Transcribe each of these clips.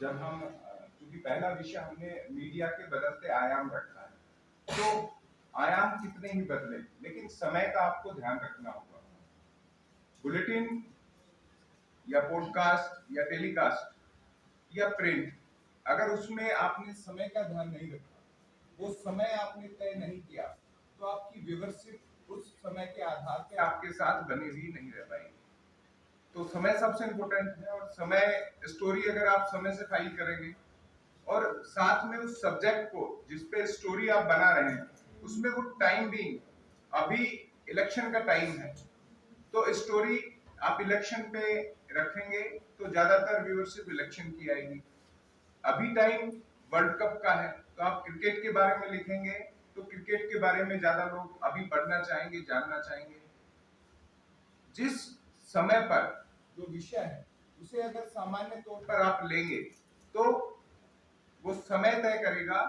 जब हम क्योंकि पहला विषय हमने मीडिया के बदलते आयाम रखा है, तो आयाम कितने ही बदले, लेकिन समय का आपको ध्यान रखना होगा। बुलेटिन या पॉडकास्ट या टेलीकास्ट या प्रिंट, अगर उसमें आपने समय का ध्यान नहीं रखा, वो समय आपने तय नहीं किया, तो आपकी व्यूवरशिप उस समय के आधार पे आपके साथ बनी हुई नहीं रह पाएगी। तो समय सबसे इम्पोर्टेंट है, और समय स्टोरी अगर आप समय से फाइल करेंगे और साथ में उस सब्जेक्ट को जिस पे स्टोरी आप बना रहे हैं उसमें वो टाइम भी, अभी इलेक्शन का टाइम है तो स्टोरी आप इलेक्शन पे रखेंगे तो ज्यादातर व्यूअरशिप इलेक्शन की आएगी। अभी टाइम वर्ल्ड कप का है तो आप क्रिकेट के बारे में लिखेंगे तो क्रिकेट के बारे में ज्यादा लोग अभी पढ़ना चाहेंगे, जानना चाहेंगे। जिस समय पर जो विषय है उसे अगर सामान्य तौर पर आप लेंगे तो वो समय तय करेगा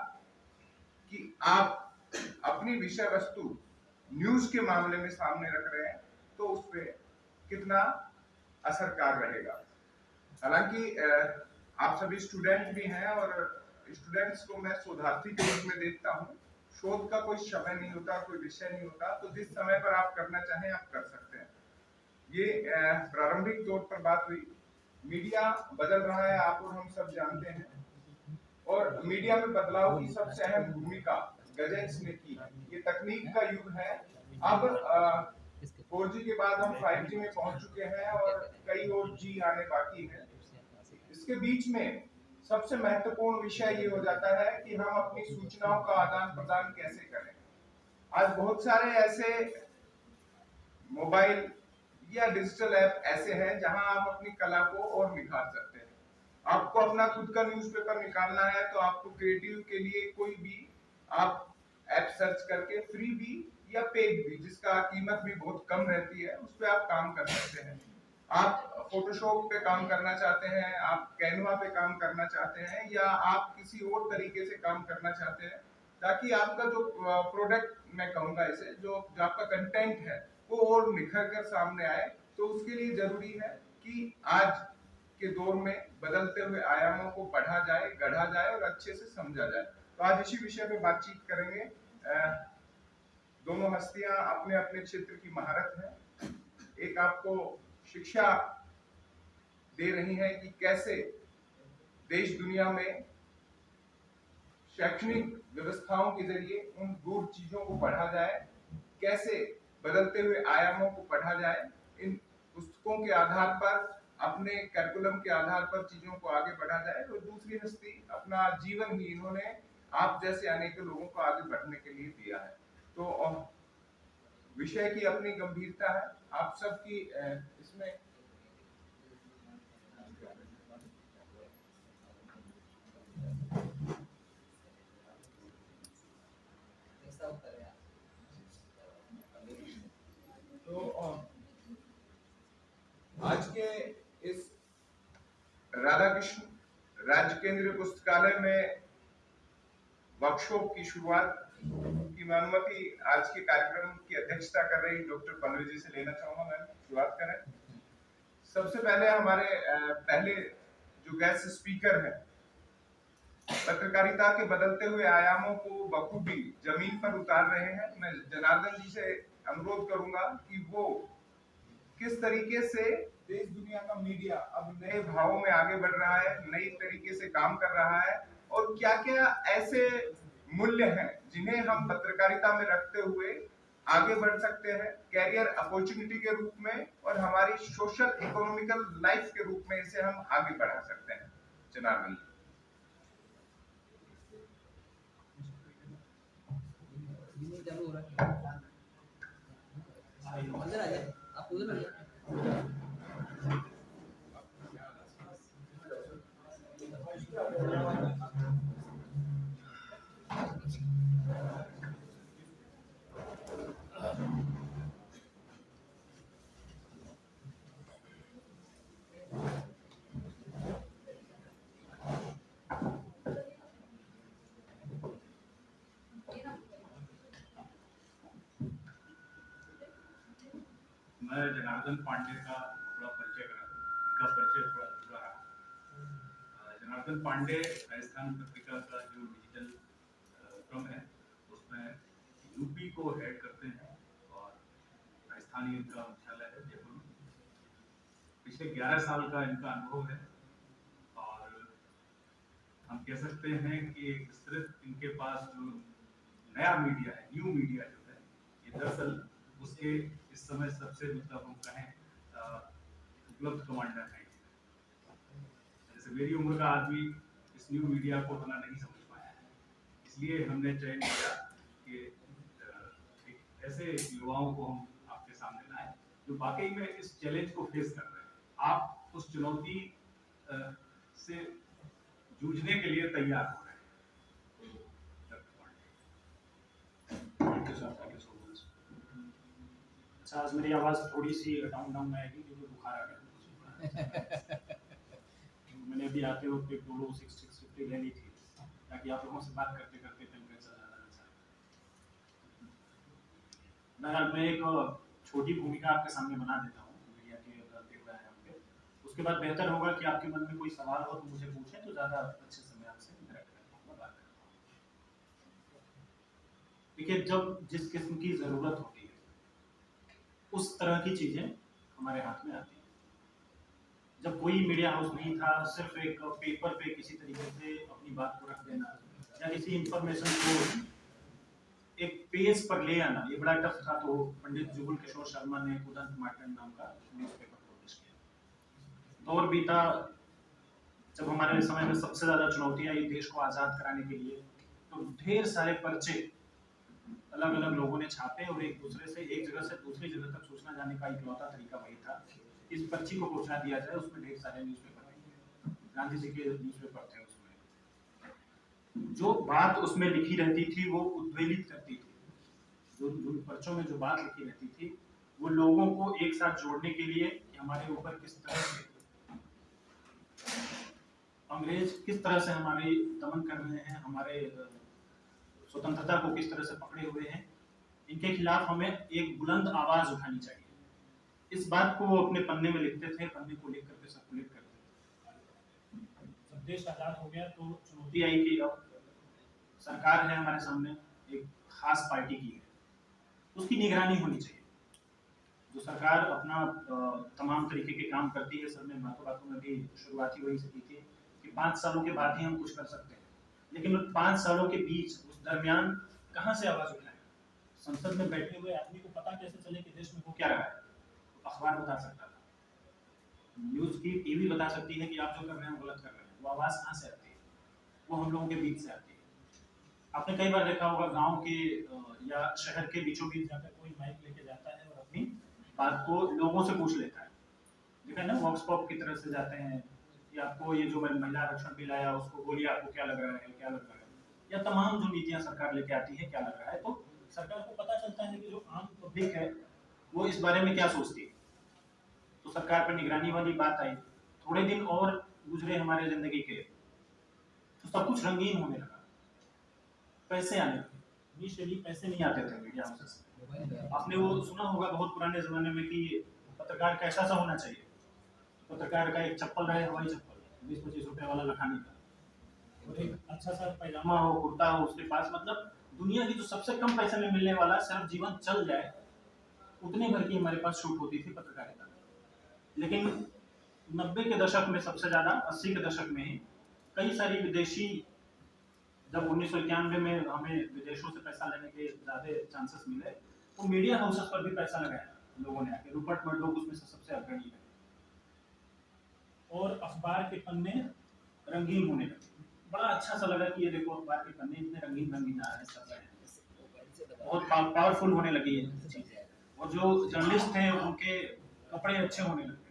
कि आप अपनी विषय वस्तु न्यूज के मामले में सामने रख रहे हैं तो उस पर कितना असरकार रहेगा। हालांकि आप सभी स्टूडेंट भी हैं और स्टूडेंट्स को मैं शोधार्थी के रूप में देखता हूँ। शोध का कोई समय नहीं होता, कोई विषय नहीं होता, तो जिस समय पर आप करना चाहें आप कर सकते हैं। ये प्रारंभिक तौर पर बात हुई। मीडिया बदल रहा है, आप और हम सब जानते हैं, और मीडिया में बदलाव की सबसे अहम भूमिका गजेट्स ने की। ये तकनीक का युग है। अब 4G के बाद हम 5G में पहुंच चुके हैं और कई और जी आने बाकी हैं। इसके बीच में सबसे महत्वपूर्ण विषय ये हो जाता है कि हम अपनी सूचनाओं का आदान प्रदान कैसे करें। आज बहुत सारे ऐसे मोबाइल या डिजिटल ऐप ऐसे हैं जहां आप अपनी कला को और निखार सकते हैं। आपको अपना खुद का न्यूज़पेपर निकालना है तो आपको क्रिएटिव के लिए कोई भी आप ऐप सर्च करके फ्री भी या पेड भी, जिसका कीमत भी बहुत कम रहती है, उस पर आप काम कर सकते हैं। आप फोटोशॉप पे काम करना चाहते हैं, आप कैनवा पे काम करना चाहते हैं, या आप किसी और तरीके से काम करना चाहते हैं ताकि आपका जो प्रोडक्ट, मैं कहूँगा इसे, जो आपका कंटेंट है वो और निखर कर सामने आए, तो उसके लिए जरूरी है कि आज के दौर में बदलते हुए आयामों को पढ़ा जाए, गढ़ा जाए और अच्छे से समझा जाए। तो आज इसी विषय पे बातचीत करेंगे। दोनों हस्तियां अपने अपने क्षेत्र की महारत है। एक आपको शिक्षा दे रही है कि कैसे देश दुनिया में शैक्षणिक व्यवस्थाओं के जरिए उन दूर चीजों को पढ़ा जाए, कैसे बदलते हुए आयामों को पढ़ा जाए। इन पुस्तकों के आधार पर, अपने करिकुलम के आधार पर चीजों को आगे बढ़ा जाए। और दूसरी हस्ती अपना जीवन ही इन्होंने आप जैसे अनेक लोगों को आगे बढ़ने के लिए दिया है। तो विषय की अपनी गंभीरता है, आप सबकी इसमें तो आज के इस राधा कृष्ण राज्य केंद्रीय पुस्तकालय में वर्कशॉप की शुरुआत की मैं अनुमति आज के कार्यक्रम की अध्यक्षता कर रही डॉक्टर पनवे जी से लेना चाहूंगा। मैं शुरुआत करें। सबसे पहले हमारे पहले जो गेस्ट स्पीकर हैं, पत्रकारिता के बदलते हुए आयामों को बखूबी जमीन पर उतार रहे हैं। मैं जनार्दन जी से अनुरोध करूंगा कि वो किस तरीके से देश दुनिया का मीडिया अब नए भावों में आगे बढ़ रहा है, नई तरीके से काम कर रहा है, और क्या क्या ऐसे मूल्य हैं जिन्हें हम पत्रकारिता में रखते हुए आगे बढ़ सकते हैं, कैरियर अपॉर्चुनिटी के रूप में और हमारी सोशल इकोनॉमिकल लाइफ के रूप में इसे हम आगे बढ़ा सकते हैं। जनार्दन चालू हो रहा है, अंदर आ जाए, आप उधर आ जाए। मैं जनार्दन पांडे का थोड़ा परिचय करा, उनका परिचय थोड़ा अधूरा रहा। जनार्दन जनार्दन पांडे राजस्थान पत्रिका का जो डिजिटल क्रम है उसमें यूपी को हेड करते हैं और राजस्थानी इनका मुख्यालय है जयपुर में। पिछले 11 साल का इनका अनुभव है और हम कह सकते हैं कि विस्तृत इनके पास जो नया मीडिया है, न्यू मीडिया जो है, ये दरअसल उसके इस समय सबसे मतलब हम कहें उपलब्ध कमांडर हैं। जैसे मेरी उम्र का आदमी इस न्यू मीडिया को उतना नहीं समझ पाया है, इसलिए हमने चयन किया कि एक ऐसे युवाओं को हम आपके सामने लाएं जो वाकई में इस चैलेंज को फेस कर रहे हैं। आप उस चुनौती से जूझने के लिए तैयार हो रहे हैं। Thank you sir, thank you so much. अच्छा, आज मेरी आवाज़ थोड़ी सी डाउन डाउन आएगी क्योंकि बुखार आ गया। मैंने अभी आते वक्त एक डोलो 650 ले ली थी ताकि आप लोगों से बात करते करते टेम्परेचर ज़्यादा ना जाए। मैं एक छोटी भूमिका आपके सामने बना देता हूँ मीडिया के करते हुए आयाम पे। उसके बाद बेहतर होगा कि आपके मन में कोई सवाल हो तो मुझे पूछें, तो ज़्यादा अच्छे से मैं आपसे इंटरेक्ट कर पाऊँगा, बात कर पाऊँगा। देखिए, जब जिस किस्म की ज़रूरत होती है उस तरह की चीज़ें हमारे हाथ में आती हैं। जब कोई मीडिया हाउस नहीं था, सिर्फ एक पेपर पे किसी तरीके से अपनी बात को रख देना या किसी इंफॉर्मेशन को एक पेज पर ले आना, ये बड़ा टफ था। तो पंडित जुगल किशोर शर्मा ने उदंत मार्टन नाम का न्यूज़पेपर पब्लिश किया। दौर बीता जब हमारे समय में सबसे ज़्यादा चुनौतियाँ आई देश को आज़ाद कराने के लिए, तो ढेर सारे पर्चे अलग अलग लोगों ने छापे और एक दूसरे से एक जगह से दूसरी जगह तक सूचना जाने का इकलौता तरीका वही था, इस पर्ची को पहुंचा दिया जाए। उसमें ढेर सारे न्यूज़पेपर थे, गांधी जी के न्यूज़पेपर थे। उसमें जो बात उसमें लिखी रहती थी वो उद्वेलित करती थी। जो पर्चों में जो बात लिखी रहती थी वो लोगों को एक साथ जोड़ने के लिए कि हमारे ऊपर किस तरह से अंग्रेज किस तरह से हमारे दमन कर रहे हैं, हमारे स्वतंत्रता को किस तरह से पकड़े हुए हैं, इनके खिलाफ हमें एक बुलंद आवाज उठानी चाहिए। इस बात को वो अपने पन्ने में लिखते थे, पन्ने को लिख करके सर्कुलेट करते थे। जब देश आजाद हो गया तो चुनौती आई कि अब सरकार है हमारे सामने, एक खास पार्टी की है, उसकी निगरानी होनी चाहिए। जो सरकार अपना तमाम तरीके के काम करती है, सब ने बातों बातों में भी शुरुआती वही से की थी कि 5 सालों के बाद ही हम कुछ कर सकते हैं, लेकिन 5 सालों के बीच उस दरमियान कहाँ से आवाज उठाएं? संसद में बैठे हुए आदमी को पता कैसे चले कि देश में हो क्या रहा है? अखबार बता सकता था, न्यूज़ की टीवी बता सकती है कि आप जो कर रहे हैं गलत कर रहे हैं। वो आवाज़ कहाँ से आती है? वो हम लोगों के बीच से आती है। आपने कई बार देखा होगा गांव के या शहर के बीचों बीच जाकर कोई माइक लेके जाता है और अपनी बात को लोगों से पूछ लेता है। देखा ना, वॉक्स पॉप की तरह से जाते हैं कि आपको ये जो महिला आरक्षण बिल आया उसको बोलिए, आपको क्या लग रहा है, क्या लग रहा है, या तमाम जो नीतियां सरकार लेके आती है क्या लग रहा है। तो सरकार को पता चलता है कि जो आम पब्लिक है वो इस बारे में क्या सोचती है। तो सरकार पर निगरानी वाली बात आई। थोड़े दिन और गुजरे हमारे जिंदगी के, तो सब कुछ रंगीन होने लगा, पैसे आने लगे। इनिशियली पैसे नहीं आते थे मीडिया हाउसेस में। आपने वो सुना होगा बहुत पुराने जमाने में कि पत्रकार कैसा सा होना चाहिए। पत्रकार का एक चप्पल रहे, हवाई चप्पल 20-25 रुपए वाला लखानी का, और एक अच्छा सा पैजामा हो, कुर्ता हो उसके पास। मतलब दुनिया की जो सबसे कम पैसे में मिलने वाला, सिर्फ जीवन चल जाए उतने भर की हमारे पास छूट होती थी पत्रकारिता। लेकिन 90 के दशक में सबसे ज्यादा, 80 के दशक में ही कई सारी विदेशी, जब 1991 में हमें विदेशों से पैसा लेने के ज्यादा चांसेस मिले तो मीडिया हाउसेस पर भी पैसा लगाया लोगों ने आके। रूपर्ट मर्डोक उसमें से सबसे अग्रणी है, और अखबार के पन्ने रंगीन होने लगे। बड़ा अच्छा सा लगा कि ये देखो अखबार के पन्ने इतने रंगीन रंगीन आ रहे हैं, बहुत पावरफुल होने लगी है चीजें। और जो जर्नलिस्ट थे उनके कपड़े अच्छे होने लगे।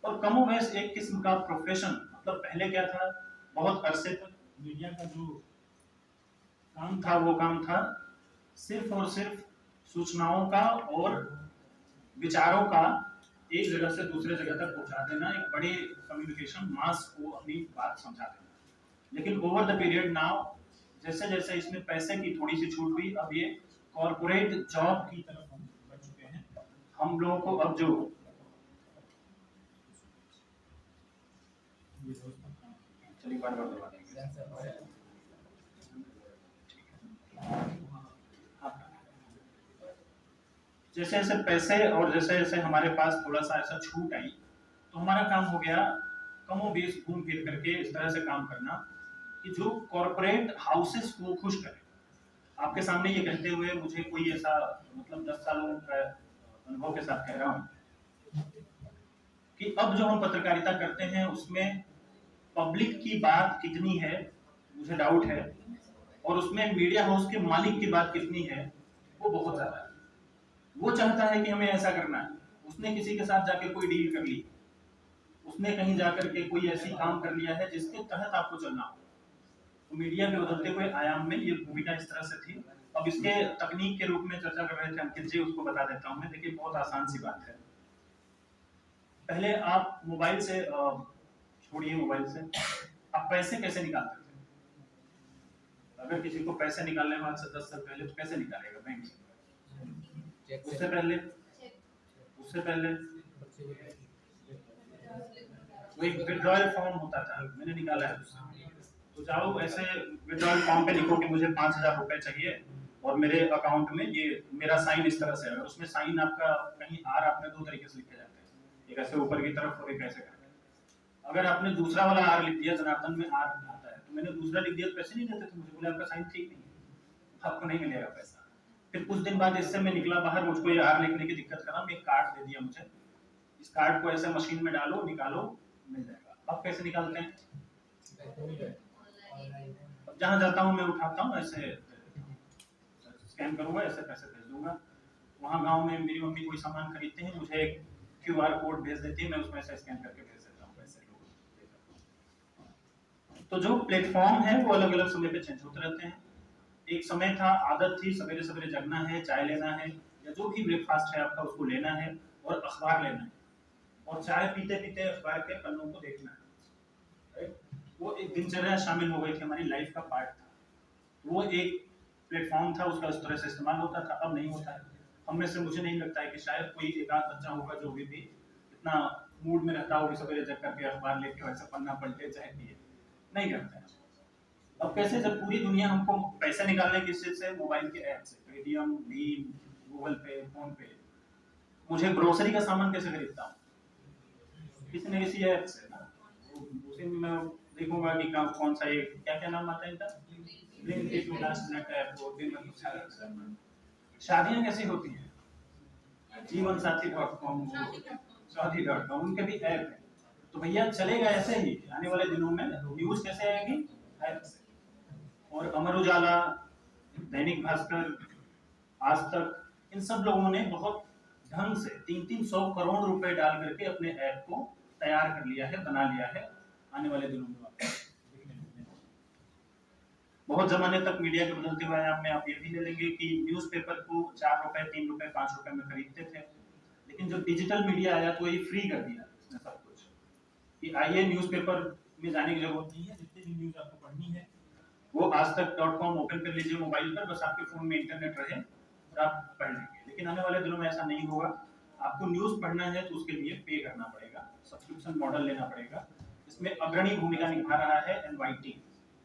और कमोबेश एक किस्म का प्रोफेशन, मतलब पहले क्या था, बहुत अरसे तक मीडिया का जो काम था वो काम था सिर्फ और सिर्फ सूचनाओं का और विचारों का एक जगह से दूसरे जगह तक पहुंचा देना, एक बड़े कम्युनिकेशन मास को अपनी बात समझा देना। लेकिन ओवर द पीरियड नाउ, जैसे जैसे इसमें पैसे की थोड़ी सी छूट हुई, अब ये कॉर्पोरेट जॉब की तरफ हम बढ़ चुके हैं। हम लोगों को अब जो चलिए बार बार दबा देंगे। जैसे जैसे पैसे और जैसे जैसे हमारे पास थोड़ा सा ऐसा छूट आई तो हमारा काम हो गया कमो बेश घूम फिर करके इस तरह से काम करना कि जो कॉरपोरेट हाउसेस को खुश करे। आपके सामने ये कहते हुए मुझे कोई ऐसा मतलब 10 सालों का अनुभव के साथ कह रहा हूँ कि अब जो हम पत्रकारिता करते हैं उसमें पब्लिक की बात कितनी है मुझे डाउट है, और उसमें मीडिया हाउस के मालिक की बात कितनी है वो बहुत ज्यादा है। वो चाहता है कि हमें ऐसा करना है, उसने किसी के साथ जाकर कोई डील कर ली, उसने कहीं जाकर के कोई ऐसी काम कर लिया है जिसके तहत आपको चलना हो। तो मीडिया के बदलते हुए आयाम में ये भूमिका इस तरह से थी। अब इसके तकनीक के रूप में चर्चा कर रहे थे अंकित जी, उसको बता देता हूँ मैं। देखिए बहुत आसान सी बात है। पहले आप मोबाइल से छोड़िए, मोबाइल से आप पैसे कैसे निकालते थे? अगर किसी को पैसे निकालने में आज से 10 साल पहले तो कैसे निकालेगा बैंक से? उससे पहले वो एक विड्रॉयल फॉर्म होता था, मैंने निकाला है उससे। तो जाओ ऐसे विड्रॉयल फॉर्म पे लिखो कि मुझे 5,000 रुपए चाहिए और मेरे अकाउंट में ये मेरा साइन इस तरह से है। उसमें साइन आपका कहीं आर आपने 2 तरीके से लिखे जाते हैं, एक ऐसे ऊपर की तरफ और एक ऐसे करके। अगर आपने दूसरा वाला आर लिख दिया, जनार्दन में आर आता है, तो मैंने दूसरा लिख दिया तो पैसे नहीं देते थे मुझे, बोले आपका साइन ठीक नहीं है, आपको नहीं मिलेगा पैसा। फिर कुछ दिन बाद इससे मैं निकला बाहर, मुझको ये आर लिखने की दिक्कत करा, एक कार्ड दे दिया मुझे, इस कार्ड को ऐसे मशीन में डालो निकालो मिल जाएगा। अब कैसे निकालते हैं? जहां जाता हूं मैं उठाता हूं, ऐसे स्कैन करूंगा, ऐसे पैसे भेज दूंगा। वहां गांव में मेरी मम्मी कोई सामान खरीदते हैं, मुझे एक क्यूआर कोड भेज देती है, मैं उसमें से स्कैन करके भेज देता हूं पैसे लोगों। तो जो प्लेटफॉर्म है वो अलग अलग समय पे चेंज होते रहते हैं। एक समय था, आदत थी सवेरे सवेरे जगना है, चाय लेना है या जो भी ब्रेकफास्ट है आपका उसको लेना है और अखबार लेना है, और चाय पीते पीते अखबार के पन्नों को देखना है। वो एक दिनचर्या शामिल हो गई थी, हमारी लाइफ का पार्ट था। वो एक प्लेटफॉर्म था, उसका उस तरह से इस्तेमाल होता था, अब नहीं होता है। हम में से मुझे नहीं लगता है कि शायद कोई एक आध बच्चा होगा जो भी इतना मूड में रहता हो कि सवेरे जग करके अखबार लेके वैसे पन्ना पलटे चाय पिए, नहीं करते हैं। अब कैसे, जब पूरी दुनिया हमको पैसे निकालने की चीज से मोबाइल के ऐप से, पेटीएम, भीम, गूगल पे, फोन पे, मुझे ग्रोसरी का सामान कैसे खरीदता हूँ? किसी न किसी ऐप से ना, उसी में मैं देखूंगा कि कौन सा एक क्या नाम आता है इनका, ब्लिंकिट, लास्ट मिनट ऐप, वो दिन में कुछ शादियां कैसी होती हैं, जीवन साथी.com, शादी.com, उनके भी ऐप है। तो भैया चलेगा ऐसे ही आने वाले दिनों में, न्यूज कैसे आएगी? ऐप से। और अमर उजाला, दैनिक भास्कर, आज तक, इन सब लोगों ने बहुत ढंग से 300 करोड़ रुपए डाल करके अपने ऐप को तैयार कर लिया है, बना लिया है। आने वाले दिनों में बहुत जमाने तक मीडिया के बदलते हुए आयाम में आप ये भी ले लेंगे कि न्यूज़पेपर को 4 रुपए, 3 रुपए, 5 रुपए में खरीदते थे, लेकिन जब डिजिटल मीडिया आया तो ये फ्री कर दिया इसने सब कुछ, कि आइए न्यूज़पेपर में जाने की जरूरत नहीं है, जितनी भी न्यूज़ आपको पढ़नी है वो आजतक.com ओपन कर लीजिए मोबाइल पर, बस आपके फोन में इंटरनेट रहे और आप पढ़ लेंगे। लेकिन आने वाले दिनों में ऐसा नहीं होगा। आपको न्यूज़ पढ़ना है तो उसके लिए पे करना पड़ेगा, सब्सक्रिप्शन मॉडल लेना पड़ेगा। इसमें अग्रणी भूमिका निभा रहा है एनवाईटी,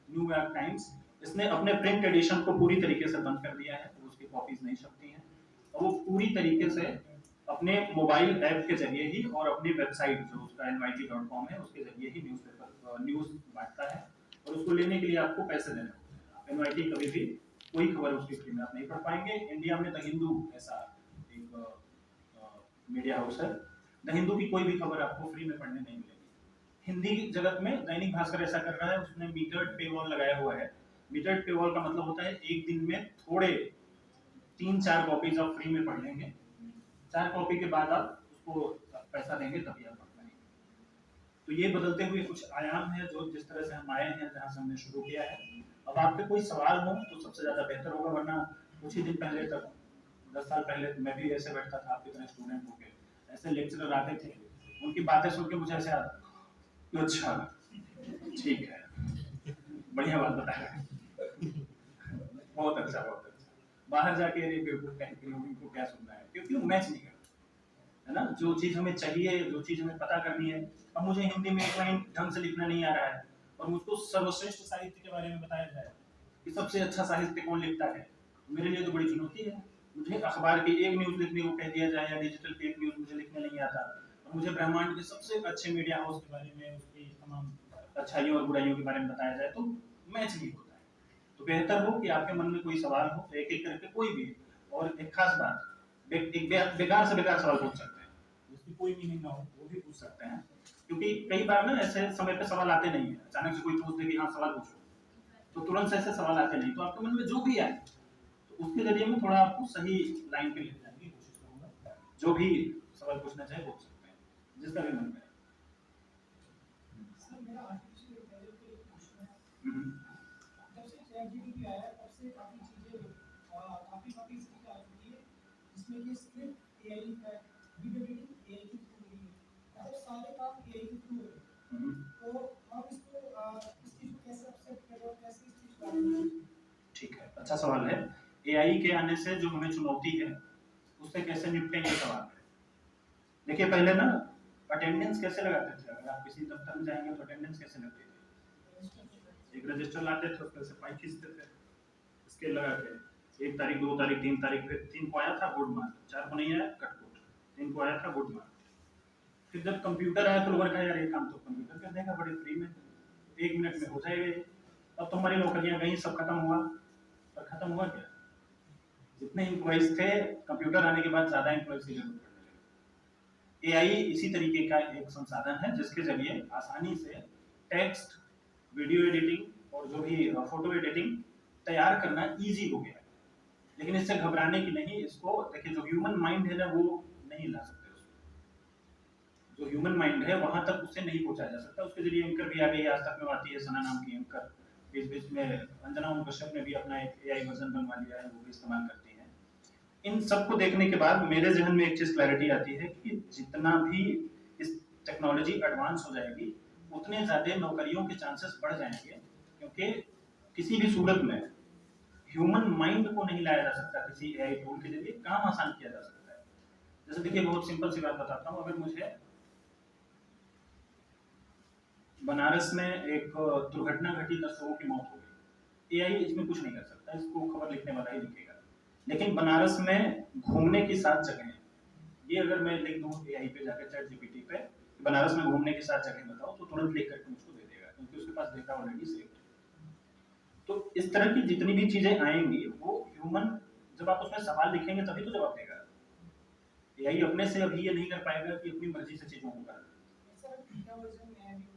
न्यूयॉर्क टाइम्स। इसने अपने प्रिंट एडिशन को पूरी तरीके से बंद कर दिया है, तो उसकी कॉपीज नहीं छपती हैं, और वो पूरी तरीके से अपने मोबाइल ऐप के जरिए ही और अपनी वेबसाइट जो उसका nyt.com है उसके जरिए ही न्यूज़ बांटता है, और उसको लेने के लिए आपको पैसे देने होते हैं। एनवाईटी कभी भी कोई खबर उसकी फ्री में आप नहीं पढ़ पाएंगे। इंडिया में द हिंदू ऐसा एक मीडिया हाउस है, द हिंदू की कोई भी खबर आपको फ्री में पढ़ने नहीं मिलेगी। हिंदी जगत में दैनिक भास्कर ऐसा कर रहा है, उसने मीटर्ड पेवॉल लगाया हुआ है। मीटर्ड पेवॉल का मतलब होता है एक दिन में थोड़े 3-4 कॉपीज आप फ्री में पढ़ लेंगे, 4 कॉपी के बाद आप उसको पैसा देंगे तभी आप पढ़ पाएंगे। तो ये बदलते हुए कुछ आयाम है जो जिस तरह से हम आए हैं, जहाँ से हमने शुरू किया है। अब आपके कोई सवाल हो तो सबसे ज्यादा बेहतर होगा, वरना कुछ ही दिन पहले तक, 10 साल पहले मैं भी ऐसे बैठता था आपकी तरह स्टूडेंट होके, ऐसे लेक्चरर आते थे, उनकी बातें सुन के मुझे ऐसे आता, अच्छा ठीक है, बढ़िया बात बताया, बहुत अच्छा, बहुत अच्छा। बाहर जाके बेवकूफ कहेंगे लोगों को क्या सुनना है, क्योंकि वो मैच नहीं करता। है ना, जो चीज़ हमें चाहिए, जो चीज़ हमें पता करनी है। अब मुझे हिंदी में एक लाइन ढंग से लिखना नहीं आ रहा है और मुझको सर्वश्रेष्ठ साहित्य के बारे में बताया जाए कि सबसे अच्छा साहित्य कौन लिखता है, मेरे लिए तो बड़ी चुनौती है। मुझे अखबार की एक न्यूज़ लिखने को कह दिया जाए या डिजिटल पे एक न्यूज़ मुझे लिखने नहीं आता, और मुझे ब्रह्मांड के सबसे अच्छे मीडिया हाउस के बारे में, उसकी तमाम अच्छाइयों और बुराइयों के बारे में बताया जाए, तो मैच नहीं होता है। तो बेहतर हो कि आपके मन में कोई सवाल हो, एक एक करके कोई भी, और एक खास बात, एक बेकार से बेकार सवाल पूछ सकते हैं, जिसकी कोई मीनिंग ना हो, वो भी पूछ सकते हैं। क्योंकि कई बार ना ऐसे समय पे सवाल आते नहीं है, अचानक से कोई पूछ दे कि हाँ सवाल पूछो, तो तुरंत से ऐसे सवाल आते नहीं। तो आपके मन में जो भी आए, तो उसके जरिए मैं थोड़ा आपको सही लाइन पे लेके जाने की कोशिश करूंगा। जो भी सवाल पूछना चाहे पूछ सकते हैं, जिसका भी मन करे। सर मेरा आर्टिफिशियल इंटेलिजेंस पे एक क्वेश्चन है। हम्म, जब से चैट जीपीटी आया है तब से काफ़ी चीज़ें काफ़ी चीज़ें आ चुकी है, जिसमें कि स्क्रिप्ट एआई है, वीडियो एडिटिंग एआई के थ्रू हो रही है, मतलब सारे काम एआई के थ्रू हो रहे हैं। हम्म, तो हम इसको इस चीज़ को कैसे एक्सेप्ट करें और कैसे इस चीज़ को आगे बढ़ाएं? ठीक है, अच्छा सवाल है। एआई के आने से जो हमें चुनौती है, उससे कैसे निपटेंगे सवाल है। देखिए पहले ना अटेंडेंस कैसे लगाते थे, अगर आप किसी दफ्तर में जाएंगे तो अटेंडेंस कैसे लगती थी, एक रजिस्टर लाते थे, उसमें से फाइल खींचते थे, स्केल लगा के 1 तारीख 2 तारीख 3 तारीख, फिर 3 को आया था गुड मार्क, 4 को नहीं आया कट कोट, 3 को आया था गुड मार्क। फिर जब कंप्यूटर आया तो लोगों ने कहा यार ये काम तो कंप्यूटर कर देगा बड़े फ्री में, 1 मिनट में हो जाएगा ये। अब तो हमारी नौकरियां गई, सब खत्म हुआ। पर खत्म हुआ क्या, जितने एम्प्लॉइज थे कंप्यूटर आने के बाद ज्यादा एम्प्लॉइज की जरूरत पड़ने लगी। एआई इसी तरीके का एक संसाधन है जिसके जरिए आसानी से टेक्स्ट, वीडियो एडिटिंग और जो भी फोटो एडिटिंग तैयार करना इजी हो गया है। लेकिन इससे घबराने की नहीं, इसको देखिए जो ह्यूमन माइंड है ना वो नहीं ला सकते उसको। जो ह्यूमन माइंड है वहां तक उससे नहीं पहुंचाया जा सकता। उसके जरिए एंकर भी आ गई है, आज तक में आती है सना नाम की एंकर, बीच बीच में अंजना ओम कश्यप ने भी अपना एक एआई वर्जन बनवा लिया है, वो भी इस्तेमाल करती हैं। इन सबको देखने के बाद मेरे जहन में एक चीज क्लैरिटी आती है कि जितना भी इस टेक्नोलॉजी एडवांस हो जाएगी उतने ज्यादा नौकरियों के चांसेस बढ़ जाएंगे, क्योंकि किसी भी सूरत में ह्यूमन माइंड को नहीं लाया जा सकता, किसी एआई टूल के जरिए काम आसान किया जा सकता है। जैसे देखिए बहुत सिंपल सी बात बताता हूँ, अगर मुझे बनारस में एक दुर्घटना घटी, 10 लोगों की मौत हो गई, एआई इसमें कुछ नहीं कर सकता, इसको खबर लिखने वाला ही लिखेगा। लेकिन बनारस में घूमने की 7 जगह हैं, ये अगर मैं लिख दूं एआई पे जाकर चैट जीपीटी पे बनारस में घूमने की 7 जगह बताओ, तो तुरंत लिख करके मुझको दे देगा, क्योंकि उसके पास डेटा ऑलरेडी सेव्ड है। तो इस तरह की जितनी भी चीजें आएंगी वो ह्यूमन, जब आप उसमें सवाल लिखेंगे तभी तो जवाब देगा। एआई अपने से अभी ये नहीं कर पाएगा कि अपनी मर्जी से चीजों को कर। सर बीटा वर्जन में है भी तो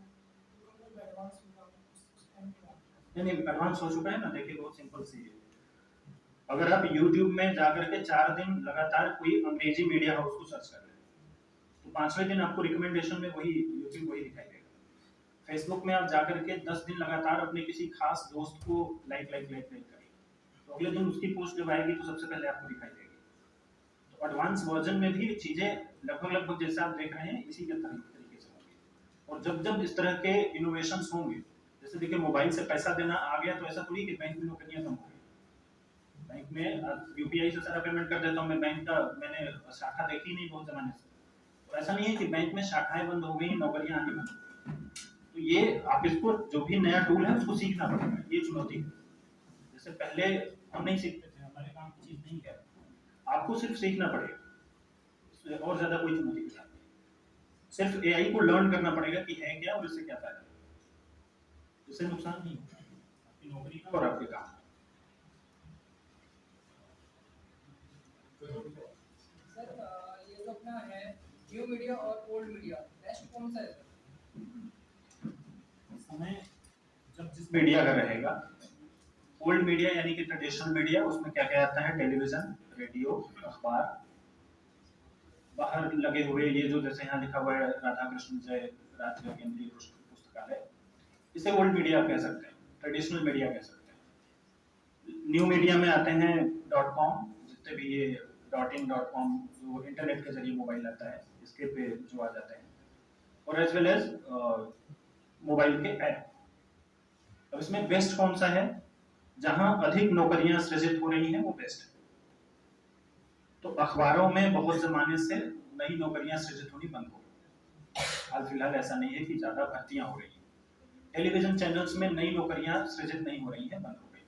मतलब एडवांस होगा उस टाइम पे बात। नहीं एडवांस हो चुका है ना। देखिए बहुत सिंपल सी है, अगर आप YouTube में जाकर के 4 दिन लगातार कोई अंग्रेजी मीडिया हाउस को सर्च कर रहे हैं तो 5वें दिन आपको रिकमेंडेशन में वही YouTube वही दिखाई देगा। फेसबुक में आप जाकर के 10 दिन लगातार अपने किसी खास दोस्त को लाइक करिए, तो अगले दिन उसकी पोस्ट जब आएगी तो सबसे पहले आपको दिखाई देगी। तो एडवांस वर्जन में भी चीजें लगभग जैसे आप देख रहे हैं इसी के तरीके से होंगी। और जब जब इस तरह के इनोवेशंस होंगे, जैसे देखिए मोबाइल से पैसा देना आ गया, तो ऐसा थोड़ी कि बैंक में नौकरियां कम हो गई। बैंक में यूपीआई से सारा पेमेंट कर देता हूँ मैं, बैंक का मैंने शाखा देखी नहीं बहुत जमाने से, तो ऐसा नहीं है कि बैंक में शाखाएं बंद हो गई, नौकरियां आनी बंद हो गई। तो ये आप इसको जो भी नया टूल है उसको सीखना पड़ेगा, ये चुनौती है। जैसे पहले हम नहीं सीखते थे, हमारे काम की चीज नहीं है, आपको सिर्फ सीखना पड़ेगा, और ज्यादा कोई चुनौती नहीं आती। सिर्फ एआई को लर्न करना पड़ेगा कि है क्या और इससे क्या फायदा, इससे नुकसान नहीं होगा आपकी नौकरी का और आपके काम। सर ये जो अपना है न्यू मीडिया और ओल्ड मीडिया, बेस्ट कौन सा है सर? समय जब जिस मीडिया का रहेगा, ओल्ड मीडिया यानी कि ट्रेडिशनल मीडिया, उसमें क्या क्या आता है, टेलीविजन, रेडियो, अखबार, बाहर लगे हुए ये जो जैसे यहाँ लिखा हुआ है राधा कृष्ण जय राज्य केंद्रीय पुस्तकालय, इसे ओल्ड मीडिया कह सकते हैं, ट्रेडिशनल मीडिया कह सकते हैं। न्यू मीडिया में आते हैं .com, जितने भी ये .in .com जो इंटरनेट के जरिए मोबाइल आता है इसके पे जो आ जाते हैं, और एज वेल एज मोबाइल के ऐप। अब इसमें बेस्ट कौन सा है, जहां अधिक नौकरियां सृजित हो रही हैं वो बेस्ट है। तो अखबारों में बहुत जमाने से नई नौकरियां सृजित होनी बंद हो गई। हाल फिलहाल ऐसा नहीं है कि ज़्यादा भर्तियां हो रही हैं। टेलीविजन चैनल्स में नई नौकरियां सृजित नहीं हो रही हैं, बंद हो गई।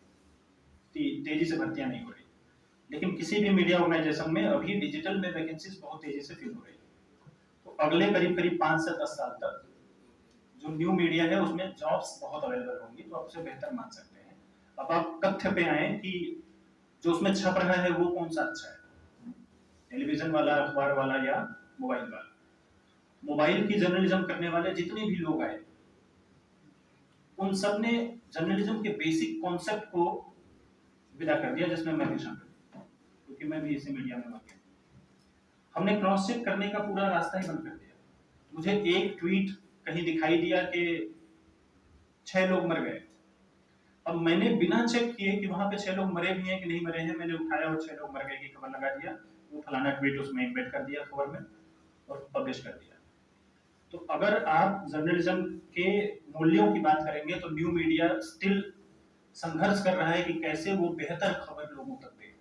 तेजी से भर्तियां नहीं हो रही। लेकिन किसी भी मीडिया ऑर्गेनाइजेशन में अभी डिजिटल में वैकेंसीज बहुत तेजी से फिल हो रही है। तो अगले करीब करीब 5 से 10 साल तक जो न्यू मीडिया है उसमें जॉब्स बहुत अवेलेबल होंगी, तो आपसे बेहतर मान सकते हैं। अब आप तथ्य पे आए कि जो उसमें छप रहा है वो कौन सा अच्छा है, टेलीविजन वाला, अखबार वाला या मोबाइल वाला। मोबाइल की जर्नलिज्म करने वाले जितने भी लोग आए उन सब ने जर्नलिज्म के बेसिक कॉन्सेप्ट को विदा कर दिया, जिसमें मैं भी शामिल हूं, क्योंकि मैं भी इसी मीडिया में वर्क। हमने क्रॉस चेक करने का पूरा रास्ता ही बंद कर दिया। मुझे एक ट्वीट कहीं दिखाई दिया कि 6 लोग मर गए। अब मैंने बिना चेक किए कि वहां पे 6 लोग मरे भी हैं कि नहीं मरे हैं, मैंने उठाया और 6 लोग मर गए की खबर लगा दिया, वो फलाना ट्वीट उसमें एम्बेड कर दिया खबर में और पब्लिश कर दिया। तो अगर आप जर्नलिज्म के मूल्यों की बात करेंगे तो न्यू मीडिया स्टिल संघर्ष कर रहा है कि कैसे वो बेहतर खबर लोगों तक दे।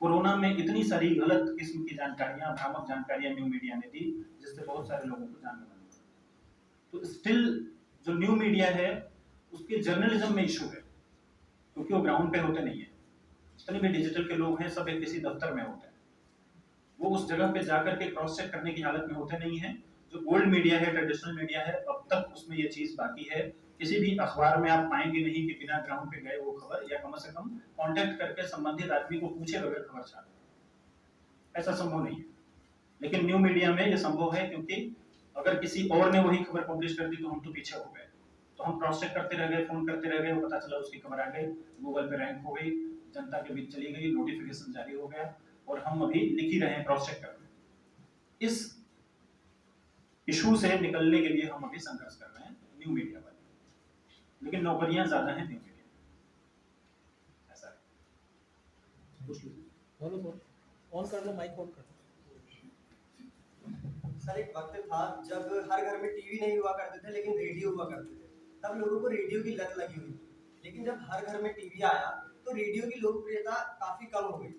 कोरोना में इतनी सारी गलत किस्म की जानकारियां, भ्रामक जानकारियां न्यू मीडिया ने दी, जिससे बहुत सारे लोगों को जान बनी। तो स्टिल जो न्यू मीडिया है उसके जर्नलिज्म में इशू है, क्योंकि वो ग्राउंड पे होते नहीं है। जितने भी डिजिटल के लोग हैं सब एक किसी दफ्तर में होते हैं, वो उस जगह पे जाकर के क्रॉस चेक करने की हालत में होते नहीं है। जो ओल्ड मीडिया है, ट्रेडिशनल मीडिया है, अब तक उसमें ये चीज बाकी है। किसी भी अखबार में आप पाएंगे नहीं कि बिना ग्राउंड पे गए वो खबर, या कम से कम कांटेक्ट करके संबंधित आदमी को पूछे बगैर खबर छापे, ऐसा संभव नहीं है। लेकिन न्यू मीडिया में ये संभव है, क्योंकि अगर किसी और ने वही खबर पब्लिश कर दी तो हम तो पीछे हो गए। तो हम क्रॉस चेक करते रह गए, फोन करते रह गए, पता चला उसकी खबर आ गई, गूगल पे रैंक हो गई, जनता के बीच चली गई, नोटिफिकेशन जारी हो गया, और हम अभी लिख ही रहे हैं क्रॉस चेक कर रहे हैं। इस इशू से निकलने के लिए हम अभी संघर्ष कर रहे हैं न्यू मीडिया वाले, लेकिन नौकरियां ज्यादा हैं न्यू मीडिया, ऐसा है। बोलो ऑन कर लो, माइक ऑन कर लो। सर एक वक्त था जब हर घर में टीवी नहीं हुआ करते थे लेकिन रेडियो हुआ करते थे, तब लोगों को रेडियो की लत लगी हुई थी। लेकिन जब हर घर में टीवी आया तो रेडियो की लोकप्रियता काफी कम हो गई।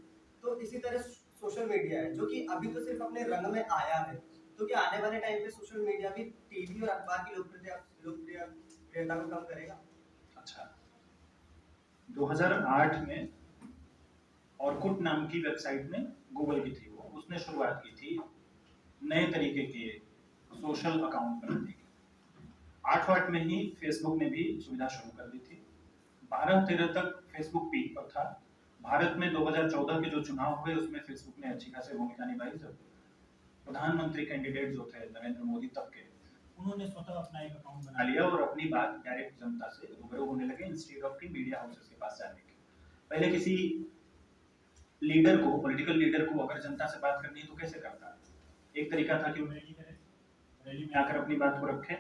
तो इसी तरह सोशल मीडिया है जो कि अभी तो सिर्फ अपने रंग में आया है, तो क्या आने वाले टाइम पे सोशल मीडिया भी टीवी और अखबार की लोकप्रियता को कम करेगा? अच्छा, 2008 में ऑर्कुट नाम की वेबसाइट में गूगल की थी, वो उसने शुरुआत की थी नए तरीके के सोशल अकाउंट बनाने की। 8 में ही फेसबुक ने भी सुविधा शुरू कर दी थी। 12-13 तक फेसबुक पीक पर था। भारत में 2014 के जो चुनाव हुए उसमें फेसबुक ने अच्छी खासी भूमिका निभाई। जब प्रधानमंत्री कैंडिडेट जो थे नरेंद्र मोदी तब के, उन्होंने स्वतः अपना एक अकाउंट बना लिया और अपनी बात डायरेक्ट जनता से रूबरू होने लगे, इंस्टेड ऑफ कि मीडिया हाउसेस के पास जाने के। पहले किसी लीडर को, पॉलिटिकल लीडर को अगर जनता से बात करनी है तो कैसे करता? एक तरीका था कि वो रैली करे, रैली में आकर अपनी बात को रखे।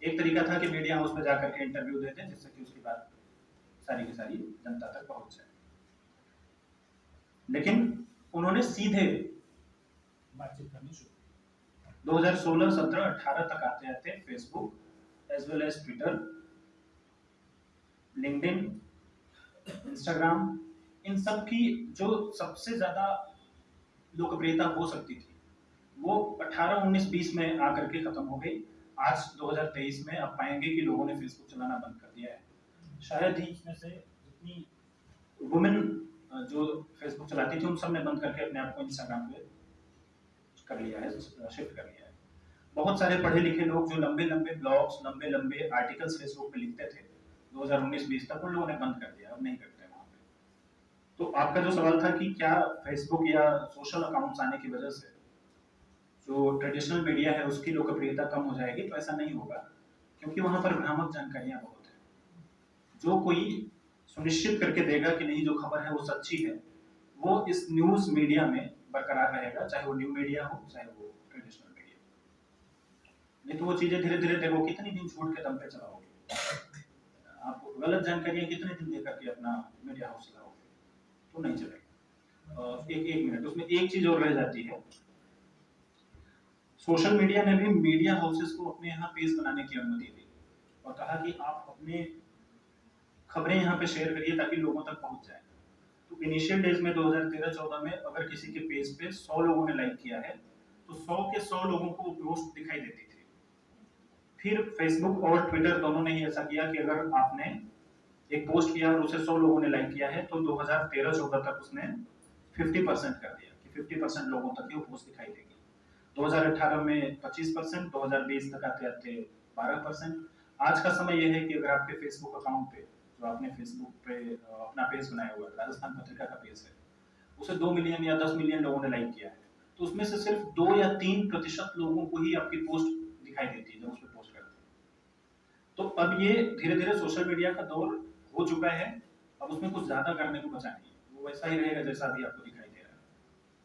एक तरीका था कि मीडिया हाउस में जाकर के इंटरव्यू दे दें, जिससे कि उसकी बात सारी की सारी जनता तक पहुंच जाए। लेकिन उन्होंने सीधे बातचीत करनी शुरू की। 2016, 17, 18 तक आते आते Facebook as well as Twitter, LinkedIn, Instagram, इन सब की जो सबसे ज्यादा लोकप्रियता हो सकती थी वो 18, 19, 20 में आकर के खत्म हो गई। आज 2023 में आप पाएंगे कि लोगों ने फेसबुक चलाना बंद कर दिया है। शायद ही इसमें से जितनी वुमेन जो फेसबुक चलाती थी उन सब ने बंद करके अपने आप को इंस्टाग्राम पे कर लिया है, शिफ्ट कर लिया है। बहुत सारे पढ़े लिखे लोग जो लंबे लंबे ब्लॉग्स, लंबे लंबे आर्टिकल्स फेसबुक पे लिखते थे 2019-20 तक, उन लोगों ने बंद कर दिया, अब नहीं करते वहाँ पे। तो आपका जो सवाल था कि क्या फेसबुक या सोशल अकाउंट्स आने की वजह से जो ट्रेडिशनल मीडिया है उसकी लोकप्रियता कम हो जाएगी, तो ऐसा नहीं होगा, क्योंकि वहां पर भ्रामक जानकारियां बहुत है। जो कोई सुनिश्चित करके देगा कि नहीं जो खबर है वो सच्ची है, वो इस न्यूज मीडिया में बरकरार रहेगा, चाहे वो न्यू मीडिया हो चाहे वो ट्रेडिशनल मीडिया। नहीं तो वो चीजें धीरे धीरे देखो कितनी दिन झूठ के दम पे चलाओगे, आप गलत जानकारियां कितने दिन दे करके अपना मीडिया हाउस चलाओगे, तो नहीं चलेगा। एक मिनट, उसमें एक चीज और रह जाती है। सोशल मीडिया ने भी मीडिया हाउसेस को अपने यहाँ पेज बनाने की अनुमति दी और कहा कि आप अपने खबरें यहाँ पे शेयर करिए ताकि लोगों तक पहुंच जाए। तो इनिशियल डेज में 2013-14 में अगर किसी के पेज पे 100 लोगों ने लाइक किया है तो 100 के 100 लोगों को पोस्ट दिखाई देती थी। फिर फेसबुक और ट्विटर दोनों ने ही ऐसा किया कि अगर आपने एक पोस्ट किया और उसे 100 लोगों ने लाइक किया है तो 2013-14 तक उसने 50% कर दिया कि 50% लोगों तक ही वो पोस्ट दिखाई देगी। 2018 में 25%, 2020 तक आते आते 12%। आज का समय यह है कि अगर आपके फेसबुक अकाउंट पे, जो आपने फेसबुक पे अपना पेज बनाया हुआ है, राजस्थान पत्रिका का पेज है, उसे 2 मिलियन या 10 मिलियन लोगों ने लाइक किया है, तो उसमें से सिर्फ 2 या 3% लोगों को ही आपकी पोस्ट दिखाई देती है जब उस पर पोस्ट करते हैं। तो अब ये धीरे धीरे सोशल मीडिया का दौर हो चुका है, अब उसमें कुछ ज्यादा करने को बचा नहीं है, वो वैसा ही रहेगा जैसा अभी आपको दिखाई दे रहा है।